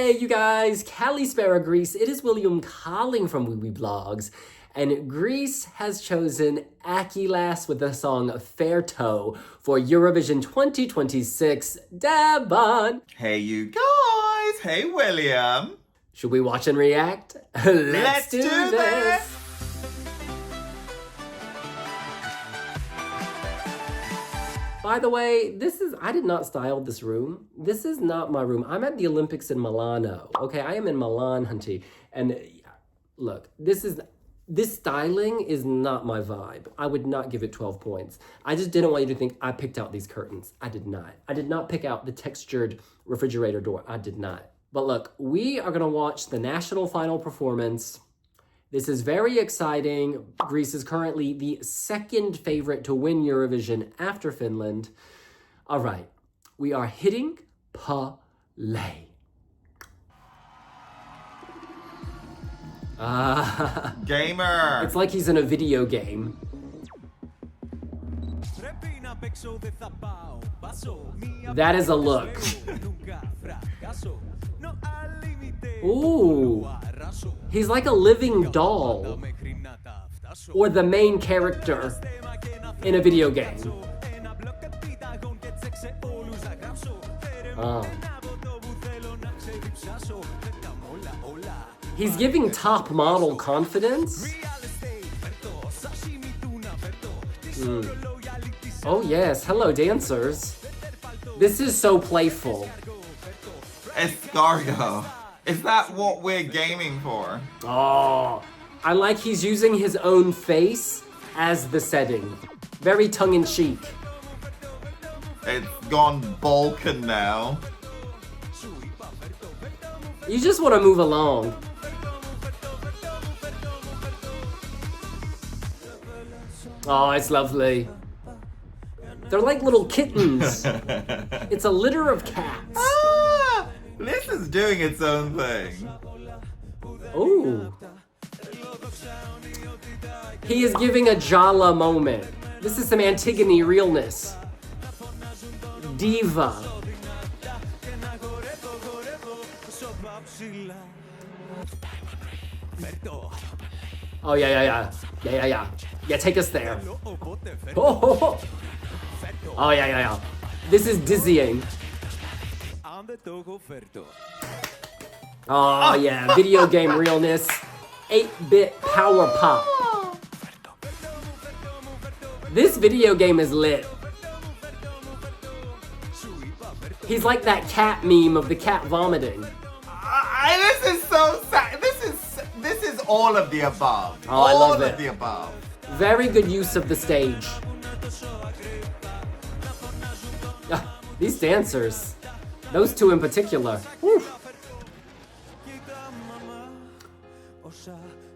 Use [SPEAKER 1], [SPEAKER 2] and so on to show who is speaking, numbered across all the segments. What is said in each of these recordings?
[SPEAKER 1] Hey, you guys, Kalispera, Greece. It is William calling from Wee Blogs, and Greece has chosen Akylas with the song Ferto for Eurovision 2026. Dabon!
[SPEAKER 2] Hey, you guys. Hey, William.
[SPEAKER 1] Should we watch and react? Let's do this! By the way, I did not style this room. This is not my room. I'm at the Olympics in Milano. Okay, I am in Milan, hunty. And look, this styling is not my vibe. I would not give it 12 points. I just didn't want you to think I picked out these curtains. I did not. I did not pick out the textured refrigerator door. I did not. But look, we are gonna watch the national final performance. This is very exciting. Greece is currently the second favorite to win Eurovision after Finland. All right, we are hitting play.
[SPEAKER 2] Gamer.
[SPEAKER 1] It's like he's in a video game. That is a look. Ooh. He's like a living doll. Or the main character in a video game. Oh. He's giving top model confidence. Oh yes, hello dancers. This is so playful.
[SPEAKER 2] Escargot. Is that what we're gaming for?
[SPEAKER 1] Oh, I like he's using his own face as the setting. Very tongue-in-cheek.
[SPEAKER 2] It's gone Balkan now.
[SPEAKER 1] You just want to move along. Oh, it's lovely. They're like little kittens. It's a litter of cats.
[SPEAKER 2] This is doing its own thing.
[SPEAKER 1] Ooh. He is giving a Jala moment. This is some Antigone realness. Diva. Oh, yeah. Yeah, take us there. Oh, yeah. This is dizzying. Oh, yeah, video game realness. 8-bit power pop. This video game is lit. He's like that cat meme of the cat vomiting.
[SPEAKER 2] This is so sad. This is all of the above.
[SPEAKER 1] Oh, I love it.
[SPEAKER 2] All of the above.
[SPEAKER 1] Very good use of the stage. These dancers. Those two in particular. Whew.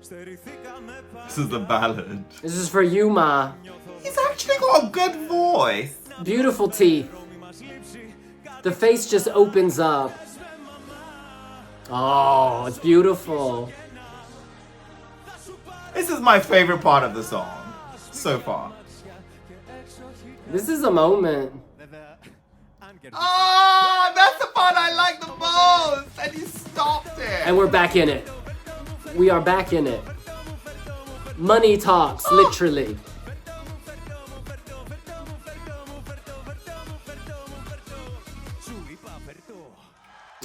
[SPEAKER 2] This is the ballad.
[SPEAKER 1] This is for you, Ma.
[SPEAKER 2] He's actually got a good voice.
[SPEAKER 1] Beautiful teeth. The face just opens up. Oh, it's beautiful.
[SPEAKER 2] This is my favorite part of the song so far.
[SPEAKER 1] This is a moment.
[SPEAKER 2] Oh, that's the part I like the most! And you stopped it!
[SPEAKER 1] And we're back in it. We are back in it. Money talks, literally.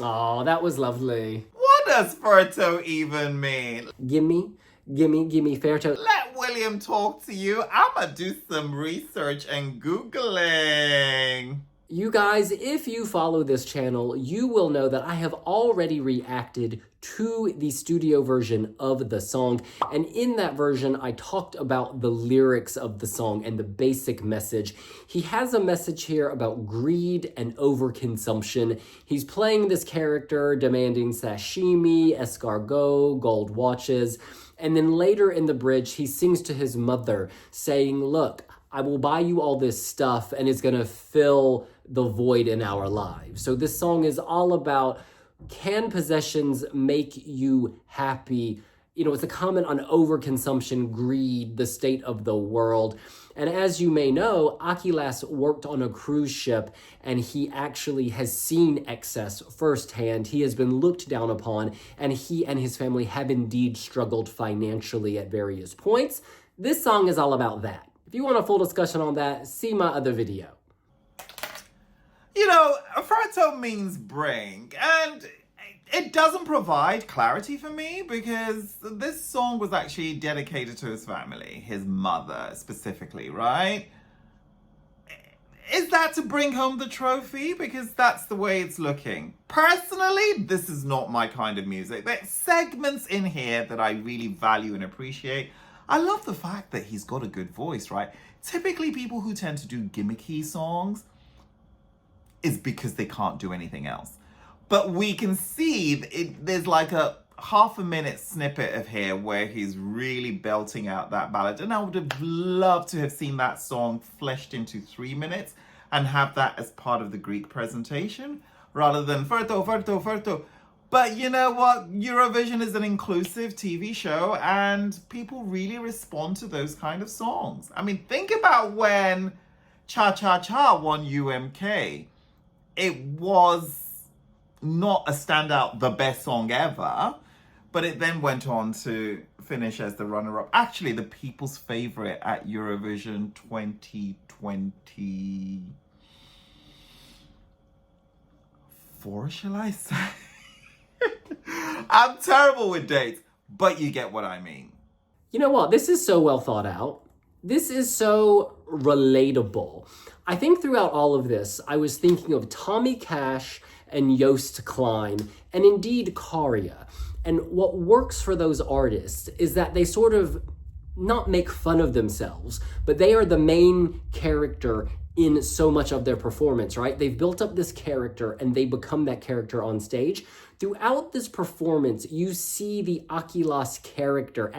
[SPEAKER 1] Oh, that was lovely.
[SPEAKER 2] What does Ferto even mean?
[SPEAKER 1] Gimme, Ferto.
[SPEAKER 2] Let William talk to you. I'ma do some research and Googling.
[SPEAKER 1] You guys, if you follow this channel, you will know that I have already reacted to the studio version of the song. And in that version, I talked about the lyrics of the song and the basic message. He has a message here about greed and overconsumption. He's playing this character demanding sashimi, escargot, gold watches. And then later in the bridge, he sings to his mother saying, look, I will buy you all this stuff and it's gonna fill the void in our lives. So this song is all about, can possessions make you happy it's a comment on overconsumption, greed, the state of the world. And as you may know, Akylas worked on a cruise ship and he actually has seen excess firsthand. He has been looked down upon, and he and his family have indeed struggled financially at various points. This song is all about that. If you want a full discussion on that, see my other video.
[SPEAKER 2] Ferto means bring, and it doesn't provide clarity for me because this song was actually dedicated to his family, his mother specifically, right? Is that to bring home the trophy? Because that's the way it's looking. Personally, this is not my kind of music. There's segments in here that I really value and appreciate. I love the fact that he's got a good voice, right? Typically, people who tend to do gimmicky songs is because they can't do anything else. But we can see there's like a half a minute snippet of here where he's really belting out that ballad. And I would have loved to have seen that song fleshed into 3 minutes and have that as part of the Greek presentation rather than Ferto, Ferto, Ferto. But you know what? Eurovision is an inclusive TV show and people really respond to those kind of songs. I mean, think about when Cha Cha Cha won UMK. It was not a standout, the best song ever, but it then went on to finish as the runner-up. Actually, the people's favorite at Eurovision 2024, shall I say? I'm terrible with dates, but you get what I mean.
[SPEAKER 1] You know what? This is so well thought out. This is so relatable. I think throughout all of this, I was thinking of Tommy Cash and Joost Klein, and indeed Karia. And what works for those artists is that they sort of not make fun of themselves, but they are the main character in so much of their performance, right? They've built up this character and they become that character on stage. Throughout this performance, you see the Akylas character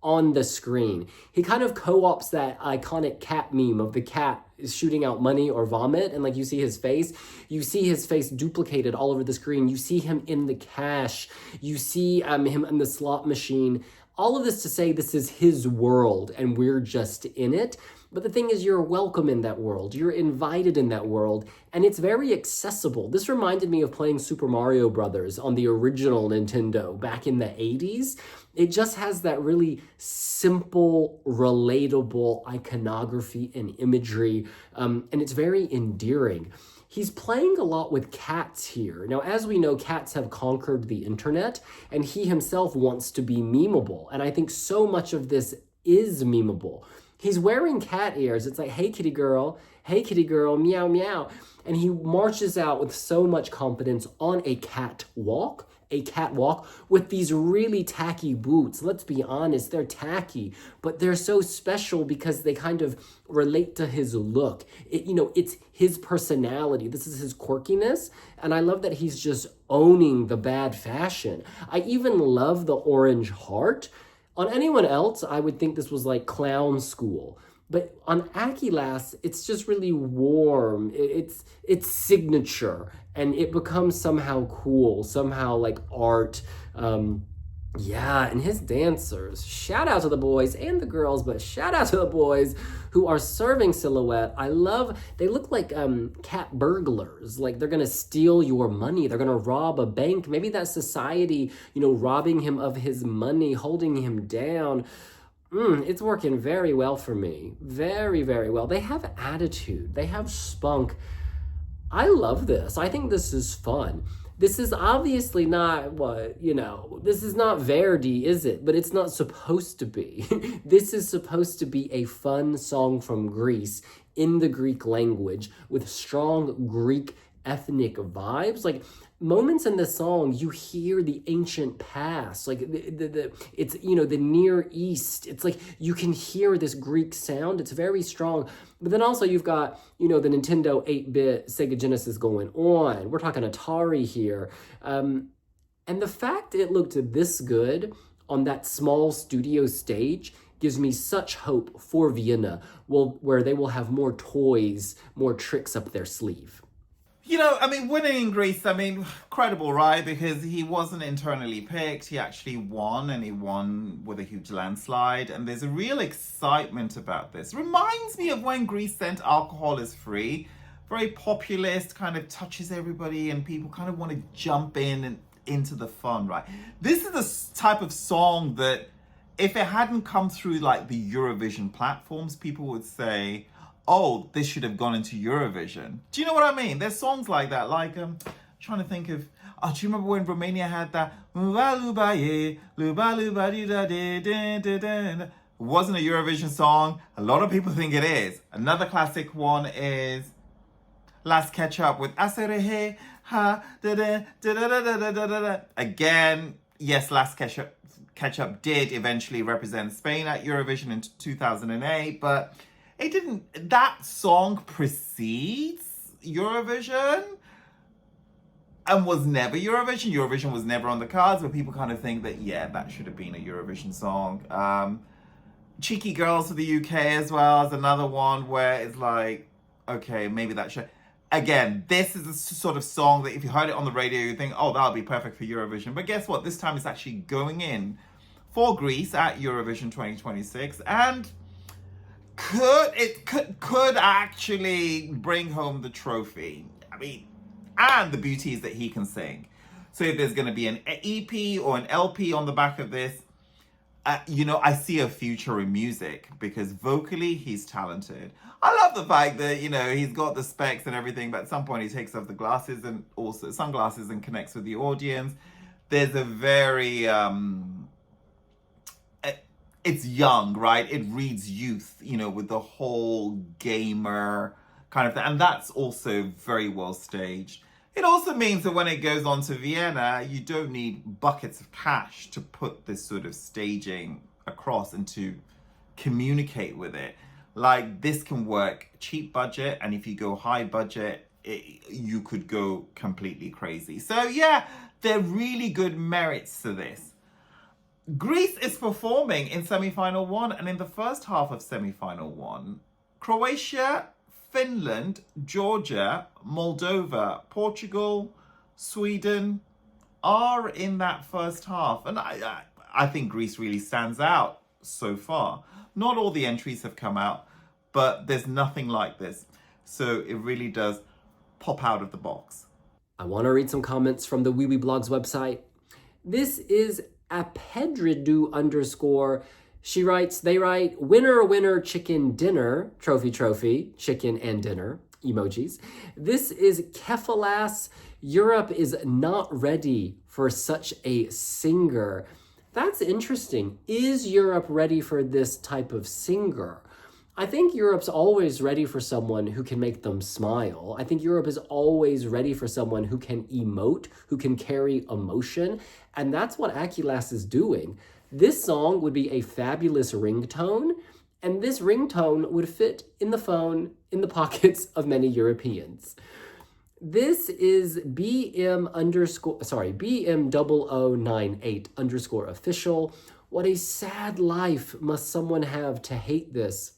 [SPEAKER 1] on the screen. He kind of co-opts that iconic cat meme of the cat shooting out money or vomit, and like you see his face. You see his face duplicated all over the screen. You see him in the cash. You see him in the slot machine. All of this to say this is his world and we're just in it. But the thing is, you're welcome in that world. You're invited in that world, and it's very accessible. This reminded me of playing Super Mario Brothers on the original Nintendo back in the 80s. It just has that really simple, relatable iconography and imagery, and it's very endearing. He's playing a lot with cats here. Now, as we know, cats have conquered the internet, and he himself wants to be memeable, and I think so much of this is memeable. He's wearing cat ears. It's like, hey kitty girl, meow, meow. And he marches out with so much confidence on a catwalk with these really tacky boots. Let's be honest, they're tacky, but they're so special because they kind of relate to his look. It's his personality. This is his quirkiness. And I love that he's just owning the bad fashion. I even love the orange heart. On anyone else, I would think this was like clown school. But on Akylas, it's just really warm. It's signature, and it becomes somehow cool, somehow like art. And his dancers. Shout out to the boys and the girls, but shout out to the boys who are serving Silhouette. They look like cat burglars. Like they're gonna steal your money. They're gonna rob a bank. Maybe that's society, robbing him of his money, holding him down. It's working very well for me. Very, very well. They have attitude. They have spunk. I love this. I think this is fun. This is obviously not this is not Verdi, is it? But it's not supposed to be. This is supposed to be a fun song from Greece in the Greek language with strong Greek ethnic vibes. Like moments in the song, you hear the ancient past, like it's the Near East. It's like you can hear this Greek sound. It's very strong. But then also you've got the Nintendo 8-bit Sega Genesis going on. We're talking Atari here, and the fact it looked this good on that small studio stage gives me such hope for Vienna, where they will have more toys, more tricks up their sleeve.
[SPEAKER 2] I mean, winning in Greece, I mean, credible, right? Because he wasn't internally picked. He actually won, and he won with a huge landslide. And there's a real excitement about this. Reminds me of when Greece sent Alcohol is Free. Very populist, kind of touches everybody, and people kind of want to jump in and into the fun, right? This is the type of song that if it hadn't come through like the Eurovision platforms, people would say, oh, this should have gone into Eurovision. Do you know what I mean? There's songs like that, like trying to think of. Oh, do you remember when Romania had that? It wasn't a Eurovision song. A lot of people think it is. Another classic one is Last Catch Up with Aserehe ha da da da da da da da da. Again, yes, Last Catch Up did eventually represent Spain at Eurovision in 2008, but it didn't. That song precedes Eurovision and was never Eurovision. Eurovision was never on the cards, but people kind of think that, yeah, that should have been a Eurovision song. Cheeky Girls for the UK as well as another one where it's like, okay, maybe that should. Again, this is a sort of song that if you heard it on the radio, you think, oh, that'll be perfect for Eurovision. But guess what? This time it's actually going in for Greece at Eurovision 2026, and could actually bring home the trophy. I mean, and the beauty is that he can sing. So if there's going to be an EP or an LP on the back of this, I see a future in music because vocally he's talented. I love the fact that, he's got the specs and everything, but at some point he takes off the glasses and also sunglasses and connects with the audience. There's a very, it's young, right? It reads youth, with the whole gamer kind of thing. And that's also very well staged. It also means that when it goes on to Vienna, you don't need buckets of cash to put this sort of staging across and to communicate with it. Like, this can work cheap budget, and if you go high budget, you could go completely crazy. So yeah, there are really good merits to this. Greece is performing in semi-final 1, and in the first half of semi-final 1, Croatia, Finland, Georgia, Moldova, Portugal, Sweden are in that first half. And I think Greece really stands out so far. Not all the entries have come out, but there's nothing like this. So it really does pop out of the box.
[SPEAKER 1] I want to read some comments from the WeWeBlogs website. This is apedridu _ She writes, they write, winner, winner, chicken dinner, trophy, chicken and dinner, emojis. This is Akylas. Europe is not ready for such a singer. That's interesting. Is Europe ready for this type of singer? I think Europe's always ready for someone who can make them smile. I think Europe is always ready for someone who can emote, who can carry emotion. And that's what Akylas is doing. This song would be a fabulous ringtone, and this ringtone would fit in the phone in the pockets of many Europeans. This is BM0098_official. What a sad life must someone have to hate this.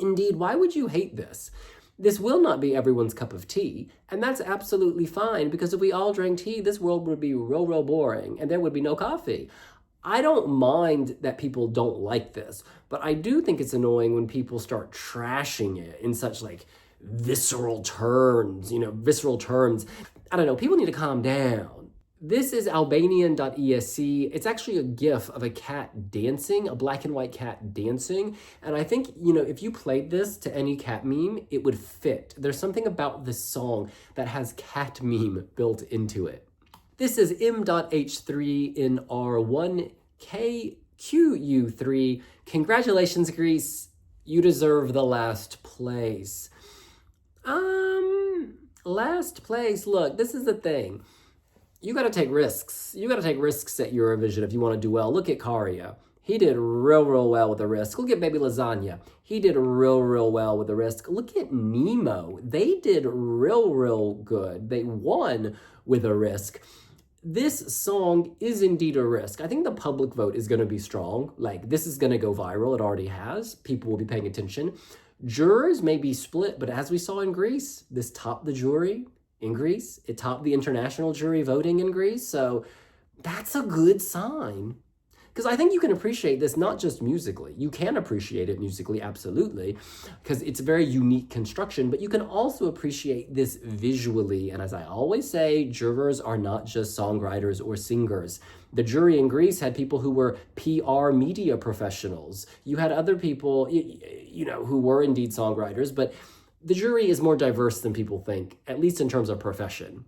[SPEAKER 1] Indeed, why would you hate this? This will not be everyone's cup of tea, and that's absolutely fine, because if we all drank tea, this world would be real boring, and there would be no coffee. I don't mind that people don't like this, but I do think it's annoying when people start trashing it in such visceral terms. I don't know, people need to calm down. This is Albanian.esc. It's actually a GIF of a cat dancing, a black and white cat dancing. And I think, if you played this to any cat meme, it would fit. There's something about this song that has cat meme built into it. This is M.H3 in R1KQU3. Congratulations, Greece. You deserve the last place. Last place. Look, this is the thing. You got to take risks. You got to take risks at Eurovision if you want to do well. Look at Karia. He did real well with the risk. Look at Baby Lasagna. He did real well with the risk. Look at Nemo. They did real good. They won with a risk. This song is indeed a risk. I think the public vote is going to be strong. This is going to go viral. It already has. People will be paying attention. Jurors may be split, but as we saw in Greece, this topped the jury in Greece. It topped the international jury voting in Greece. So that's a good sign. Because I think you can appreciate this not just musically. You can appreciate it musically, absolutely, because it's a very unique construction, but you can also appreciate this visually. And as I always say, jurors are not just songwriters or singers. The jury in Greece had people who were PR media professionals. You had other people, who were indeed songwriters, but the jury is more diverse than people think, at least in terms of profession.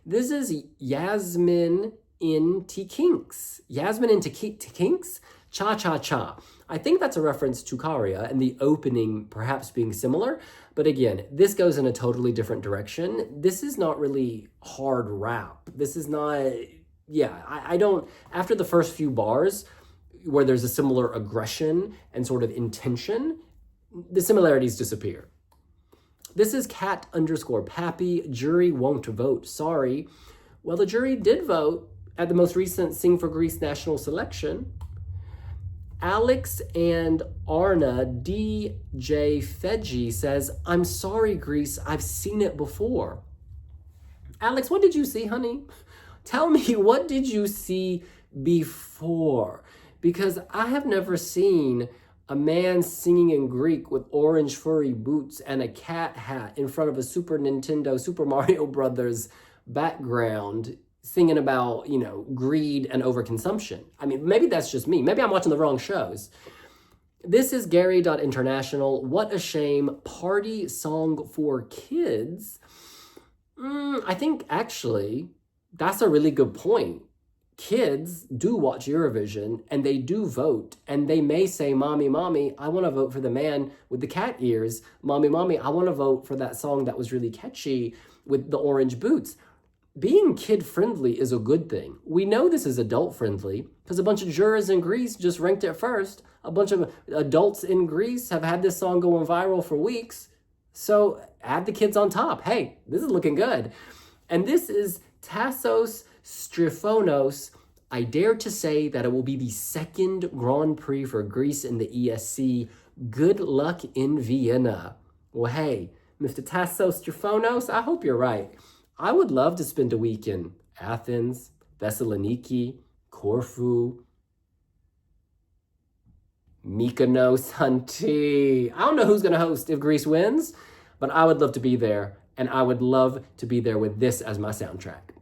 [SPEAKER 1] This is Yasmin in Kinks. Yasmin in Kinks? Cha Cha Cha. I think that's a reference to Karia and the opening perhaps being similar. But again, this goes in a totally different direction. This is not really hard rap. This is not, I don't, after the first few bars where there's a similar aggression and sort of intention, the similarities disappear. This is cat_pappy. Jury won't vote. Sorry. Well, the jury did vote at the most recent Sing for Greece national selection. Alex and Arna DJ Feji says, I'm sorry, Greece, I've seen it before. Alex, what did you see, honey? Tell me, what did you see before? Because I have never seen a man singing in Greek with orange furry boots and a cat hat in front of a Super Nintendo, Super Mario Brothers background singing about, greed and overconsumption. I mean, maybe that's just me. Maybe I'm watching the wrong shows. This is Gary.International. What a shame. Party song for kids. I think actually that's a really good point. Kids do watch Eurovision and they do vote, and they may say, Mommy, Mommy, I want to vote for the man with the cat ears. Mommy, Mommy, I want to vote for that song that was really catchy with the orange boots. Being kid-friendly is a good thing. We know this is adult-friendly because a bunch of jurors in Greece just ranked it first. A bunch of adults in Greece have had this song going viral for weeks. So add the kids on top. Hey, this is looking good. And this is Tassos Strifonos. I dare to say that it will be the second Grand Prix for Greece in the ESC. Good luck in Vienna. Well, hey, Mr. Tassos Strifonos, I hope you're right. I would love to spend a week in Athens, Thessaloniki, Corfu, Mykonos, Hunty. I don't know who's going to host if Greece wins, but I would love to be there, and I would love to be there with this as my soundtrack.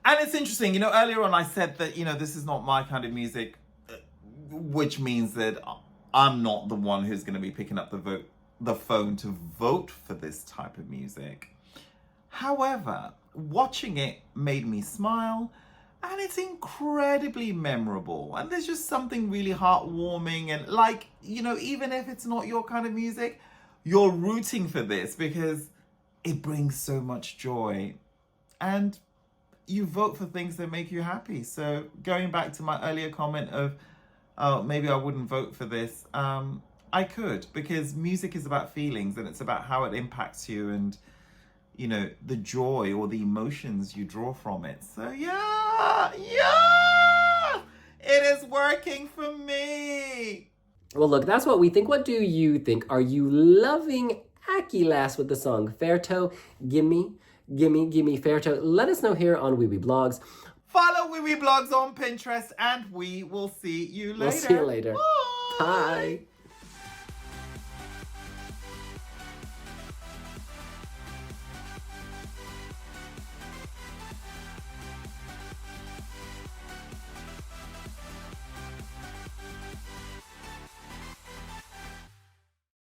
[SPEAKER 2] And it's interesting, earlier on I said that, this is not my kind of music, which means that I'm not the one who's going to be picking up the phone to vote for this type of music. However, watching it made me smile, and it's incredibly memorable. And there's just something really heartwarming, and even if it's not your kind of music, you're rooting for this because it brings so much joy. And you vote for things that make you happy. So going back to my earlier comment of, maybe I wouldn't vote for this, I could, because music is about feelings and it's about how it impacts you and the joy or the emotions you draw from it. So yeah, it is working for me.
[SPEAKER 1] Well, look, that's what we think. What do you think? Are you loving Akylas with the song Ferto? Gimme Ferto. Let us know here on Wee Blogs.
[SPEAKER 2] Follow Wee Blogs on Pinterest, and we will see you later.
[SPEAKER 1] We'll see you later.
[SPEAKER 2] Bye.
[SPEAKER 1] Bye.